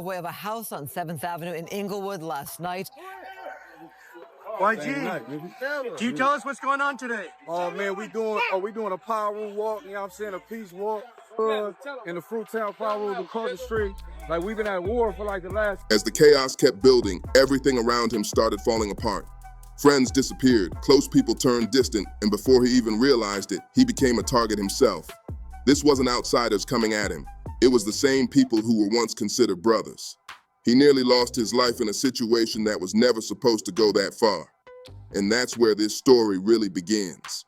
Way of a house on 7th Avenue in Inglewood last night. YG, can you tell us what's going on today? Oh man, we doing a power room walk, you know what I'm saying, a peace walk in the Fruittown power room across the street. Like we've been at war for like the last. As the chaos kept building, everything around him started falling apart. Friends disappeared, close people turned distant, and before he even realized it, he became a target himself. This wasn't outsiders coming at him. It was the same people who were once considered brothers. He nearly lost his life in a situation that was never supposed to go that far. And that's where this story really begins.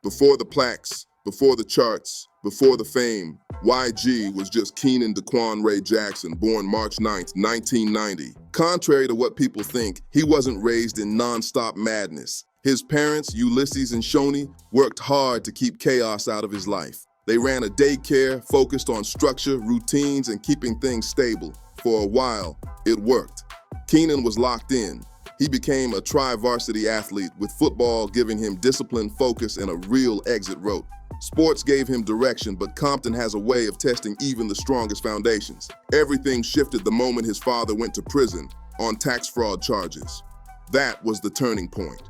Before the plaques, before the charts, before the fame, YG was just Keenan Daquan Ray Jackson, born March 9th, 1990. Contrary to what people think, he wasn't raised in non-stop madness. His parents, Ulysses and Shoni, worked hard to keep chaos out of his life. They ran a daycare focused on structure, routines, and keeping things stable. For a while, it worked. Keenan was locked in. He became a tri-varsity athlete, with football giving him discipline, focus, and a real exit route. Sports gave him direction, but Compton has a way of testing even the strongest foundations. Everything shifted the moment his father went to prison on tax fraud charges. That was the turning point.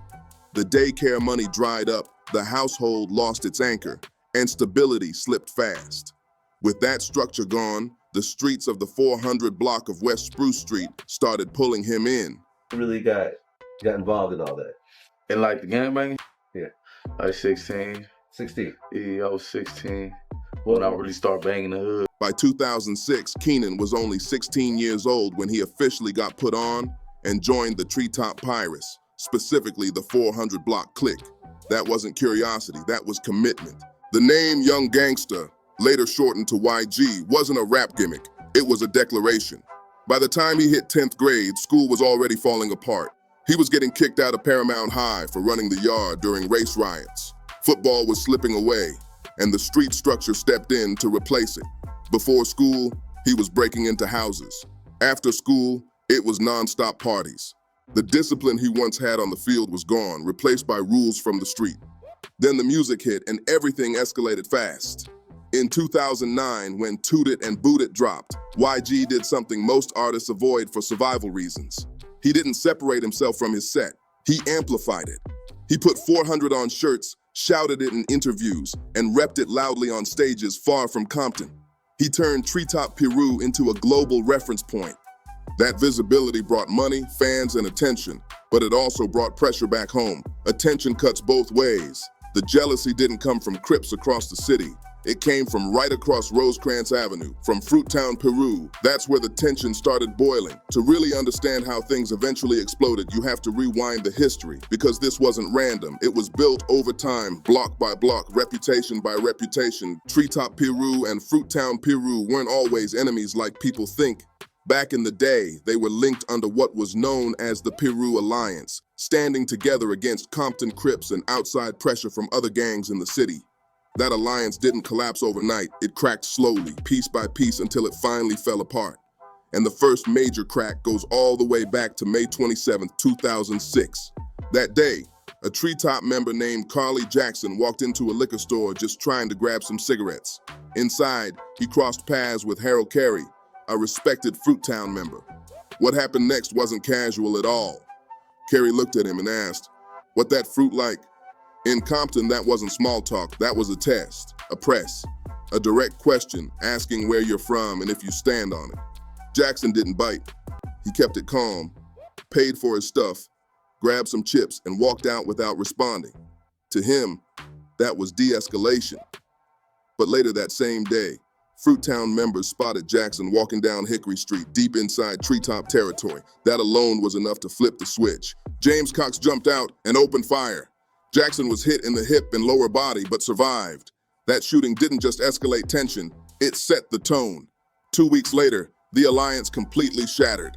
The daycare money dried up, the household lost its anchor, and stability slipped fast. With that structure gone, the streets of the 400 block of West Spruce Street started pulling him in. Really got involved in all that. And like the gangbanging? Yeah. Like 16. 16? Yeah, I was 16 when I really started banging the hood. By 2006, Keenan was only 16 years old when he officially got put on and joined the Treetop Pirates, specifically the 400 block clique. That wasn't curiosity, that was commitment. The name Young Gangsta, later shortened to YG, wasn't a rap gimmick, it was a declaration. By the time he hit 10th grade, school was already falling apart. He was getting kicked out of Paramount High for running the yard during race riots. Football was slipping away, and the street structure stepped in to replace it. Before school, he was breaking into houses. After school, it was non-stop parties. The discipline he once had on the field was gone, replaced by rules from the street. Then the music hit and everything escalated fast. In 2009, when Toot It and Boot It dropped, YG did something most artists avoid for survival reasons. He didn't separate himself from his set, he amplified it. He put 400 on shirts, shouted it in interviews, and repped it loudly on stages far from Compton. He turned Treetop Peru into a global reference point. That visibility brought money, fans, and attention, but it also brought pressure back home. Attention cuts both ways. The jealousy didn't come from Crips across the city. It came from right across Rosecrans Avenue, from Fruittown, Peru. That's where the tension started boiling. To really understand how things eventually exploded, you have to rewind the history, because this wasn't random. It was built over time, block by block, reputation by reputation. Treetop Peru and Fruittown Peru weren't always enemies like people think. Back in the day, they were linked under what was known as the Peru Alliance, standing together against Compton Crips and outside pressure from other gangs in the city. That alliance didn't collapse overnight. It cracked slowly, piece by piece, until it finally fell apart. And the first major crack goes all the way back to May 27, 2006. That day, a Treetop member named Carly Jackson walked into a liquor store just trying to grab some cigarettes. Inside, he crossed paths with Harold Carey, a respected Fruittown member. What happened next wasn't casual at all. Carey looked at him and asked, "What that fruit like?" In Compton, that wasn't small talk, that was a test, a press, a direct question asking where you're from and if you stand on it. Jackson didn't bite. He kept it calm, paid for his stuff, grabbed some chips, and walked out without responding. To him, that was de-escalation. But later that same day, Fruittown members spotted Jackson walking down Hickory Street, deep inside Treetop territory. That alone was enough to flip the switch. James Cox jumped out and opened fire. Jackson was hit in the hip and lower body, but survived. That shooting didn't just escalate tension, it set the tone. 2 weeks later, the alliance completely shattered.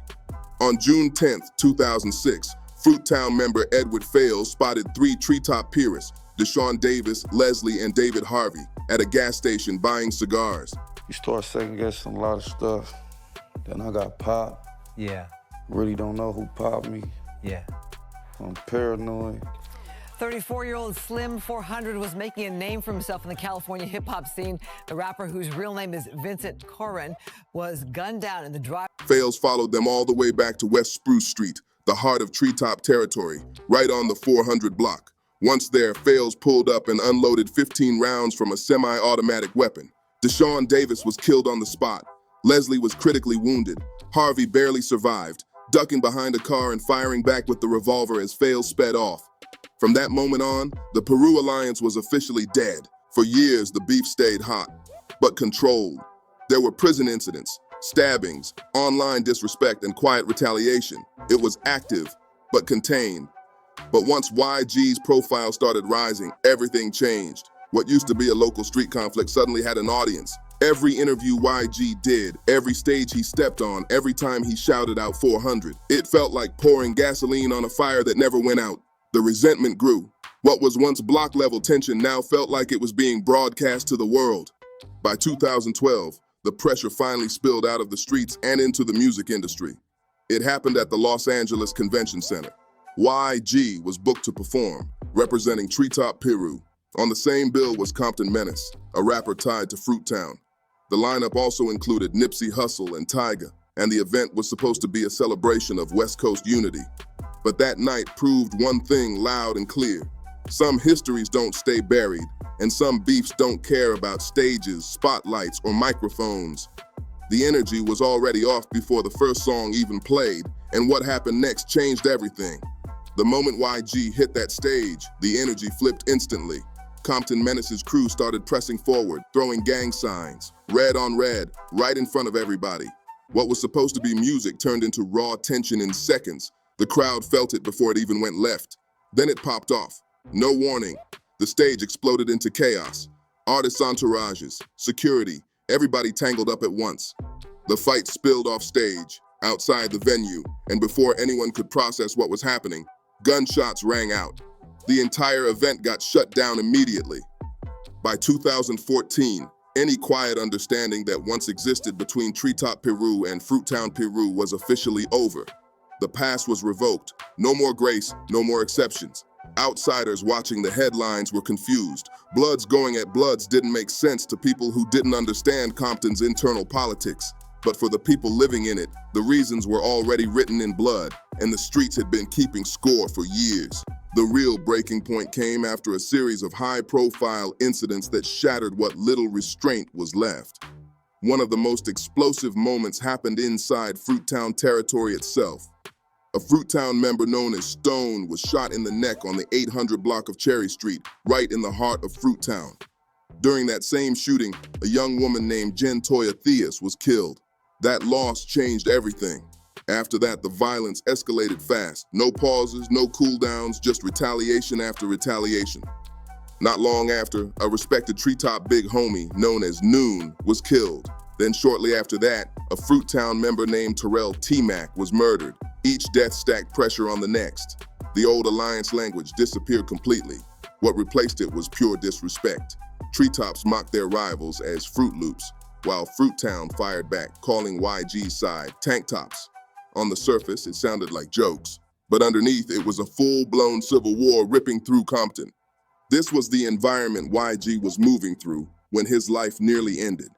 On June 10th, 2006, Fruittown member Edward Fales spotted 3 Treetop peers, Deshaun Davis, Leslie, and David Harvey, at a gas station buying cigars. You start second guessing a lot of stuff. Then I got popped. Yeah. Really don't know who popped me. Yeah. I'm paranoid. 34-year-old Slim 400 was making a name for himself in the California hip-hop scene. The rapper, whose real name is Vincent Corrin, was gunned down in the drive. Fails followed them all the way back to West Spruce Street, the heart of Treetop territory, right on the 400 block. Once there, Fails pulled up and unloaded 15 rounds from a semi-automatic weapon. Deshaun Davis was killed on the spot. Leslie was critically wounded. Harvey barely survived, ducking behind a car and firing back with the revolver as Fails sped off. From that moment on, the Peru alliance was officially dead. For years, the beef stayed hot, but controlled. There were prison incidents, stabbings, online disrespect, and quiet retaliation. It was active, but contained. But once YG's profile started rising, everything changed. What used to be a local street conflict suddenly had an audience. Every interview YG did, every stage he stepped on, every time he shouted out 400, it felt like pouring gasoline on a fire that never went out. The resentment grew. What was once block-level tension now felt like it was being broadcast to the world. By 2012, the pressure finally spilled out of the streets and into the music industry. It happened at the Los Angeles Convention Center. YG was booked to perform, representing Treetop Peru. On the same bill was Compton Menace, a rapper tied to Fruittown. The lineup also included Nipsey Hussle and Tyga, and the event was supposed to be a celebration of West Coast unity. But that night proved one thing loud and clear. Some histories don't stay buried, and some beefs don't care about stages, spotlights, or microphones. The energy was already off before the first song even played, and what happened next changed everything. The moment YG hit that stage, the energy flipped instantly. Compton Menace's crew started pressing forward, throwing gang signs, red on red, right in front of everybody. What was supposed to be music turned into raw tension in seconds. The crowd felt it before it even went left. Then it popped off. No warning. The stage exploded into chaos. Artists' entourages, security, everybody tangled up at once. The fight spilled off stage, outside the venue, and before anyone could process what was happening, gunshots rang out. The entire event got shut down immediately. By 2014, any quiet understanding that once existed between Treetop Peru and Fruittown Peru was officially over. The past was revoked. No more grace, no more exceptions. Outsiders watching the headlines were confused. Bloods going at Bloods didn't make sense to people who didn't understand Compton's internal politics. But for the people living in it, the reasons were already written in blood, and the streets had been keeping score for years. The real breaking point came after a series of high-profile incidents that shattered what little restraint was left. One of the most explosive moments happened inside Fruittown territory itself. A Fruittown member known as Stone was shot in the neck on the 800 block of Cherry Street, right in the heart of Fruittown. During that same shooting, a young woman named Jen Toya Theus was killed. That loss changed everything. After that, the violence escalated fast. No pauses, no cool-downs, just retaliation after retaliation. Not long after, a respected Treetop big homie known as Noon was killed. Then shortly after that, a Fruittown member named Terrell T-Mac was murdered. Each death stacked pressure on the next. The old alliance language disappeared completely. What replaced it was pure disrespect. Treetops mocked their rivals as Fruit Loops, while Fruittown fired back, calling YG's side Tank Tops. On the surface, it sounded like jokes, but underneath, it was a full-blown civil war ripping through Compton. This was the environment YG was moving through when his life nearly ended.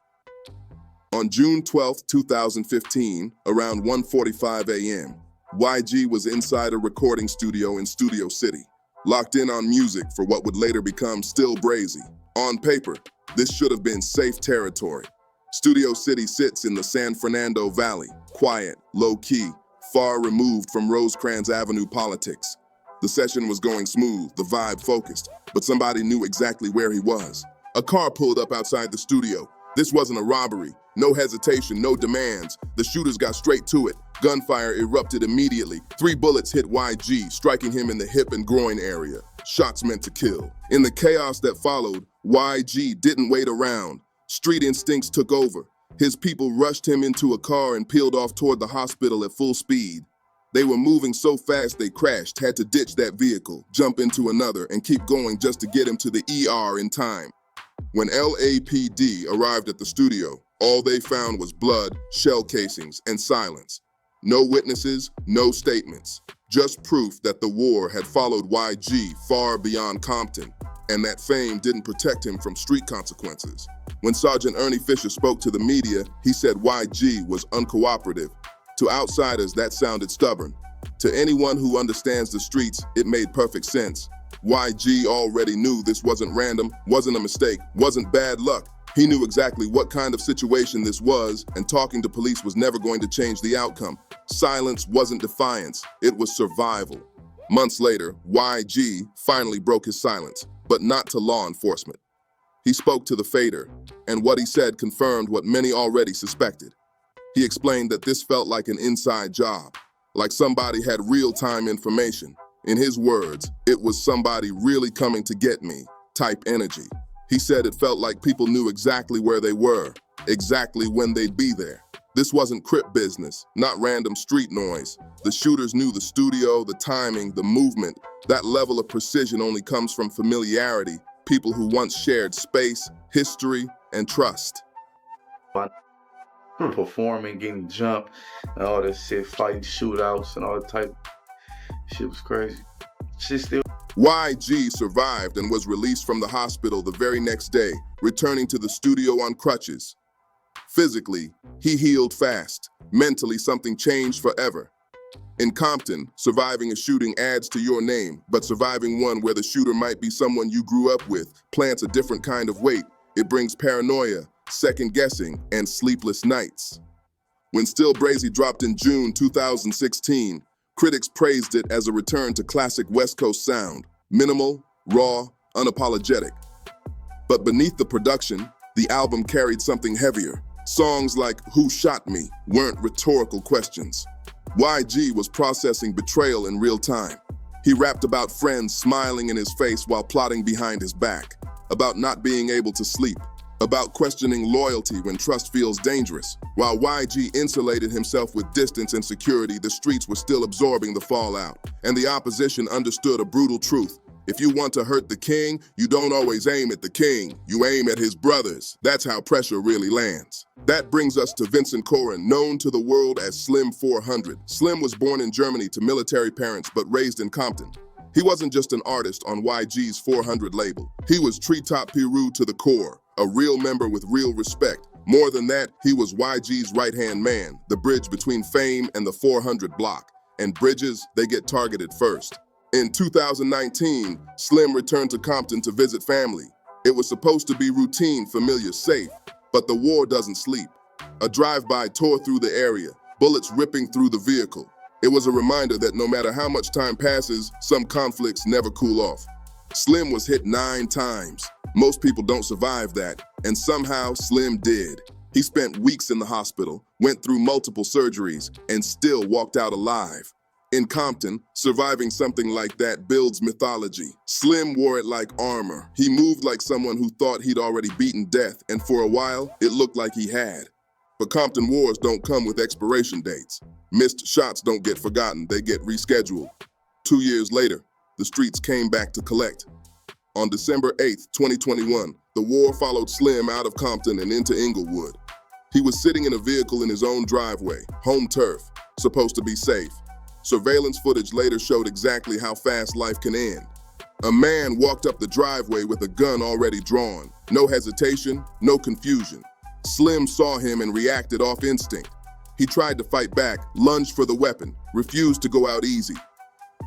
On June 12, 2015, around 1:45 a.m., YG was inside a recording studio in Studio City, locked in on music for what would later become Still Brazy. On paper, this should have been safe territory. Studio City sits in the San Fernando Valley, quiet, low-key, far removed from Rosecrans Avenue politics. The session was going smooth, the vibe focused, but somebody knew exactly where he was. A car pulled up outside the studio. This wasn't a robbery. No hesitation, no demands. The shooters got straight to it. Gunfire erupted immediately. 3 bullets hit YG, striking him in the hip and groin area. Shots meant to kill. In the chaos that followed, YG didn't wait around. Street instincts took over. His people rushed him into a car and peeled off toward the hospital at full speed. They were moving so fast they crashed, had to ditch that vehicle, jump into another, and keep going just to get him to the ER in time. When LAPD arrived at the studio, all they found was blood, shell casings, and silence. No witnesses, no statements. Just proof that the war had followed YG far beyond Compton, and that fame didn't protect him from street consequences. When Sergeant Ernie Fisher spoke to the media, he said YG was uncooperative. To outsiders, that sounded stubborn. To anyone who understands the streets, it made perfect sense. YG already knew this wasn't random, wasn't a mistake, wasn't bad luck. He knew exactly what kind of situation this was, and talking to police was never going to change the outcome. Silence wasn't defiance, it was survival. Months later, YG finally broke his silence, but not to law enforcement. He spoke to the fader, and what he said confirmed what many already suspected. He explained that this felt like an inside job, like somebody had real-time information. In his words, it was somebody really coming to get me, type energy. He said it felt like people knew exactly where they were, exactly when they'd be there. This wasn't crip business, not random street noise. The shooters knew the studio, the timing, the movement. That level of precision only comes from familiarity, people who once shared space, history, and trust. Performing, getting jumped, and all that shit, fighting shootouts and all that type. Shit was crazy. Shit still. YG survived and was released from the hospital the very next day, returning to the studio on crutches. Physically, he healed fast. Mentally, something changed forever. In Compton, surviving a shooting adds to your name, but surviving one where the shooter might be someone you grew up with plants a different kind of weight. It brings paranoia, second guessing, and sleepless nights. When Still Brazy dropped in June 2016, critics praised it as a return to classic West Coast sound, minimal, raw, unapologetic. But beneath the production, the album carried something heavier. Songs like Who Shot Me weren't rhetorical questions. YG was processing betrayal in real time. He rapped about friends smiling in his face while plotting behind his back, about not being able to sleep, about questioning loyalty when trust feels dangerous. While YG insulated himself with distance and security, the streets were still absorbing the fallout, and the opposition understood a brutal truth. If you want to hurt the king, you don't always aim at the king, you aim at his brothers. That's how pressure really lands. That brings us to Vincent Corrin, known to the world as Slim 400. Slim was born in Germany to military parents, but raised in Compton. He wasn't just an artist on YG's 400 label. He was Treetop Piru to the core, a real member with real respect. More than that, he was YG's right-hand man, the bridge between fame and the 400 block. And bridges, they get targeted first. In 2019, Slim returned to Compton to visit family. It was supposed to be routine, familiar, safe, but the war doesn't sleep. A drive-by tore through the area, bullets ripping through the vehicle. It was a reminder that no matter how much time passes, some conflicts never cool off. Slim was hit 9 times. Most people don't survive that, and somehow Slim did. He spent weeks in the hospital, went through multiple surgeries, and still walked out alive. In Compton, surviving something like that builds mythology. Slim wore it like armor. He moved like someone who thought he'd already beaten death, and for a while, it looked like he had. But Compton wars don't come with expiration dates. Missed shots don't get forgotten, they get rescheduled. 2 years later, the streets came back to collect. On December 8th, 2021, the war followed Slim out of Compton and into Inglewood. He was sitting in a vehicle in his own driveway, home turf, supposed to be safe. Surveillance footage later showed exactly how fast life can end. A man walked up the driveway with a gun already drawn. No hesitation, no confusion. Slim saw him and reacted off instinct. He tried to fight back, lunged for the weapon, refused to go out easy.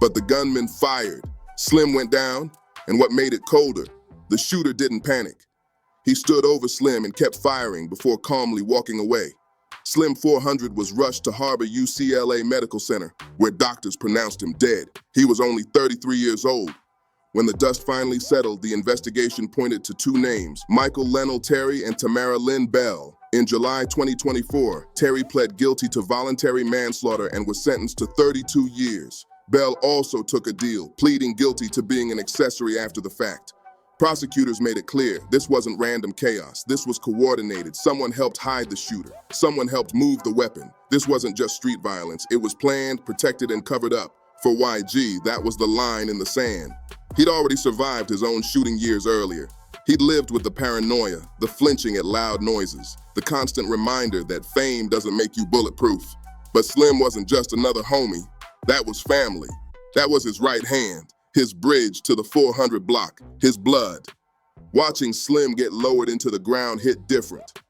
But the gunman fired. Slim went down, and what made it colder, the shooter didn't panic. He stood over Slim and kept firing before calmly walking away. Slim 400 was rushed to Harbor UCLA Medical Center, where doctors pronounced him dead. He was only 33 years old. When the dust finally settled, the investigation pointed to 2 names, Michael Lennell Terry and Tamara Lynn Bell. In July 2024, Terry pled guilty to voluntary manslaughter and was sentenced to 32 years. Bell also took a deal, pleading guilty to being an accessory after the fact. Prosecutors made it clear this wasn't random chaos. This was coordinated. Someone helped hide the shooter. Someone helped move the weapon. This wasn't just street violence. It was planned, protected, and covered up. For YG, that was the line in the sand. He'd already survived his own shooting years earlier. He'd lived with the paranoia, the flinching at loud noises, the constant reminder that fame doesn't make you bulletproof. But Slim wasn't just another homie. That was family. That was his right hand, his bridge to the 400 block, his blood. Watching Slim get lowered into the ground hit different.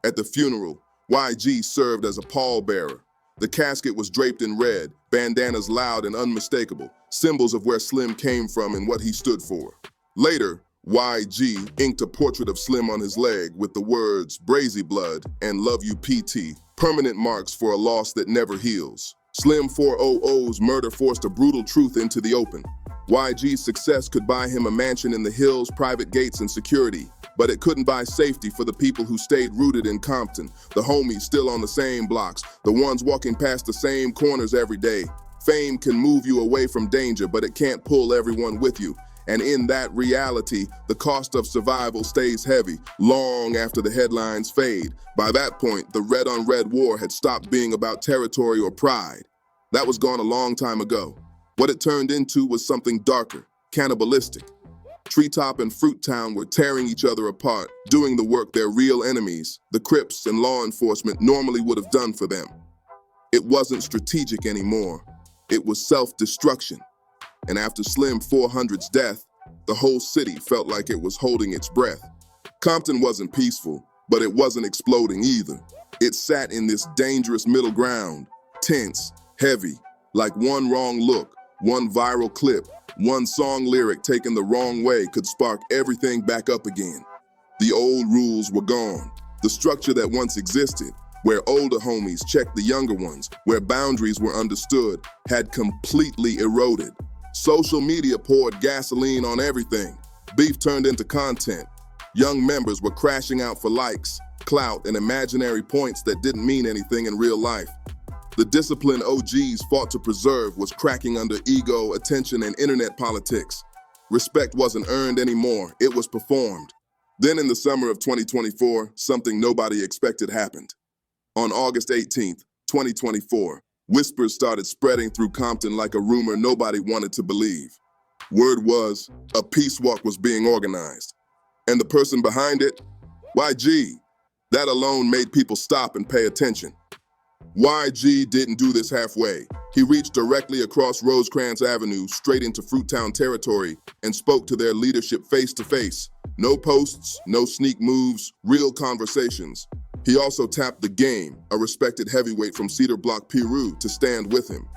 At the funeral, YG served as a pallbearer. The casket was draped in red, bandanas loud and unmistakable, symbols of where Slim came from and what he stood for. Later, YG inked a portrait of Slim on his leg with the words Brazy Blood and Love You PT, permanent marks for a loss that never heals. Slim 400's murder forced a brutal truth into the open. YG's success could buy him a mansion in the hills, private gates, and security, but it couldn't buy safety for the people who stayed rooted in Compton, the homies still on the same blocks, the ones walking past the same corners every day. Fame can move you away from danger, but it can't pull everyone with you. And in that reality, the cost of survival stays heavy, long after the headlines fade. By that point, the red-on-red war had stopped being about territory or pride. That was gone a long time ago. What it turned into was something darker, cannibalistic. Treetop and Fruit Town were tearing each other apart, doing the work their real enemies, the Crips and law enforcement, normally would have done for them. It wasn't strategic anymore. It was self-destruction. And after Slim 400's death, the whole city felt like it was holding its breath. Compton wasn't peaceful, but it wasn't exploding either. It sat in this dangerous middle ground, tense, heavy, like one wrong look, one viral clip, one song lyric taken the wrong way could spark everything back up again. The old rules were gone. The structure that once existed, where older homies checked the younger ones, where boundaries were understood, had completely eroded. Social media poured gasoline on everything. Beef turned into content. Young members were crashing out for likes, clout, and imaginary points that didn't mean anything in real life. The discipline OGs fought to preserve was cracking under ego, attention, and internet politics. Respect wasn't earned anymore, it was performed. Then in the summer of 2024, something nobody expected happened. On August 18th, 2024, whispers started spreading through Compton like a rumor nobody wanted to believe. Word was, a peace walk was being organized. And the person behind it? YG. That alone made people stop and pay attention. YG didn't do this halfway. He reached directly across Rosecrans Avenue, straight into Fruittown territory, and spoke to their leadership face to face. No posts, no sneak moves, real conversations. He also tapped The Game, a respected heavyweight from Cedar Block, Peru, to stand with him.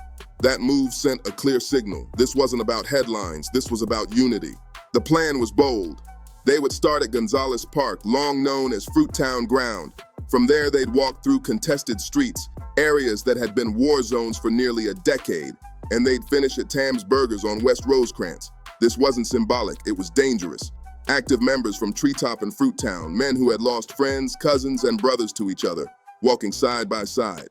That move sent a clear signal. This wasn't about headlines, this was about unity. The plan was bold. They would start at Gonzales Park, long known as Fruittown Ground. From there, they'd walk through contested streets, areas that had been war zones for nearly a decade, and they'd finish at Tam's Burgers on West Rosecrans. This wasn't symbolic, it was dangerous. Active members from Treetop and Fruittown, men who had lost friends, cousins, and brothers to each other, walking side by side.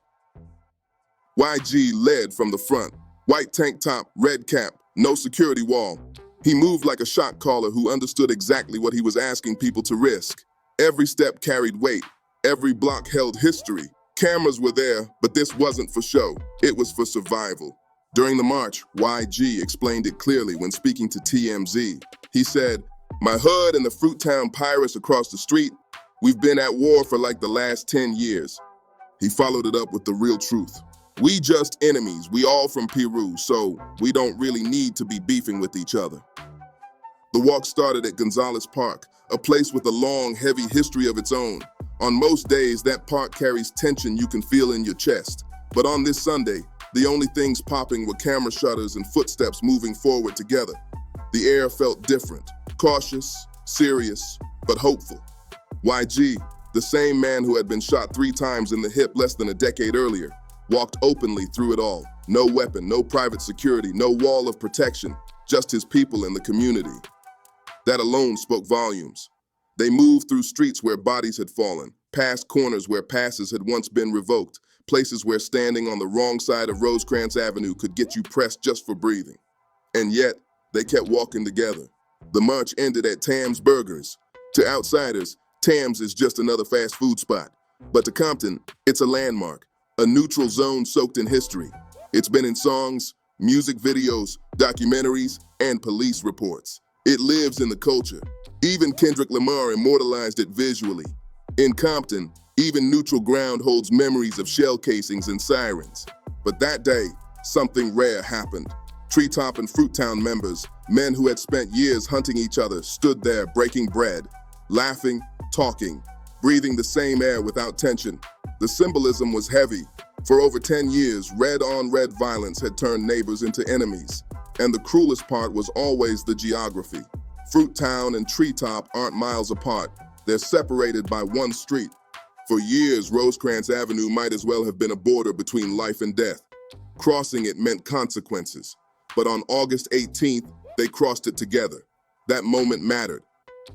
YG led from the front, white tank top, red cap, no security wall. He moved like a shot caller who understood exactly what he was asking people to risk. Every step carried weight, every block held history. Cameras were there, but this wasn't for show, it was for survival. During the march, YG explained it clearly when speaking to TMZ. He said, "My hood and the Fruittown Pirates across the street, we've been at war for like the last 10 years. He followed it up with the real truth. We just enemies, we all from Peru, so we don't really need to be beefing with each other. The walk started at Gonzales Park, a place with a long, heavy history of its own. On most days, that park carries tension you can feel in your chest. But on this Sunday, the only things popping were camera shutters and footsteps moving forward together. The air felt different, cautious, serious, but hopeful. YG, the same man who had been shot 3 times in the hip less than a decade earlier, walked openly through it all. No weapon, no private security, no wall of protection, just his people and the community. That alone spoke volumes. They moved through streets where bodies had fallen, past corners where passes had once been revoked, places where standing on the wrong side of Rosecrans Avenue could get you pressed just for breathing. And yet, they kept walking together. The march ended at Tam's Burgers. To outsiders, Tam's is just another fast food spot. But to Compton, it's a landmark, a neutral zone soaked in history. It's been in songs, music videos, documentaries, and police reports. It lives in the culture. Even Kendrick Lamar immortalized it visually. In Compton, Even neutral ground holds memories of shell casings and sirens. But that day, something rare happened. Treetop and Fruittown members, men who had spent years hunting each other, stood there breaking bread, laughing, talking, breathing the same air without tension. The symbolism was heavy. For over 10 years, red-on-red violence had turned neighbors into enemies. And the cruelest part was always the geography. Fruittown and Treetop aren't miles apart. They're separated by one street. For years, Rosecrans Avenue might as well have been a border between life and death. Crossing it meant consequences. But on August 18th, they crossed it together. That moment mattered.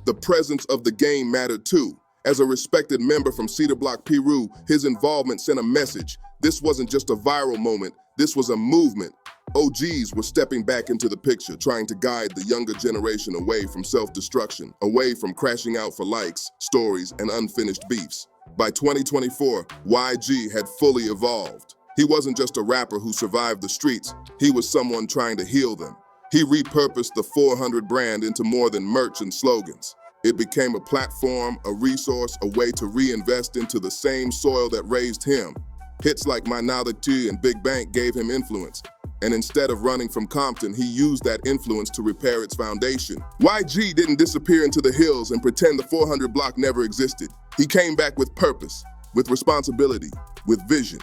The presence of the game mattered too. As a respected member from Cedar Block, Peru, his involvement sent a message. This wasn't just a viral moment, this was a movement. OGs were stepping back into the picture, trying to guide the younger generation away from self-destruction, away from crashing out for likes, stories, and unfinished beefs. By 2024, YG had fully evolved. He wasn't just a rapper who survived the streets, he was someone trying to heal them. He repurposed the 400 brand into more than merch and slogans. It became a platform, a resource, a way to reinvest into the same soil that raised him. Hits like My Nality and Big Bank gave him influence. And instead of running from Compton, he used that influence to repair its foundation. YG didn't disappear into the hills and pretend the 400 block never existed. He came back with purpose, with responsibility, with vision.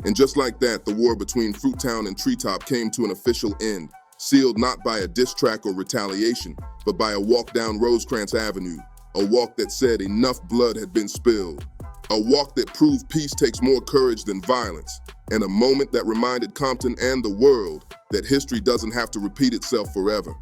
And just like that, the war between Fruittown and Treetop came to an official end, sealed not by a diss track or retaliation, but by a walk down Rosecrans Avenue, a walk that said enough blood had been spilled, a walk that proved peace takes more courage than violence, and a moment that reminded Compton and the world that history doesn't have to repeat itself forever.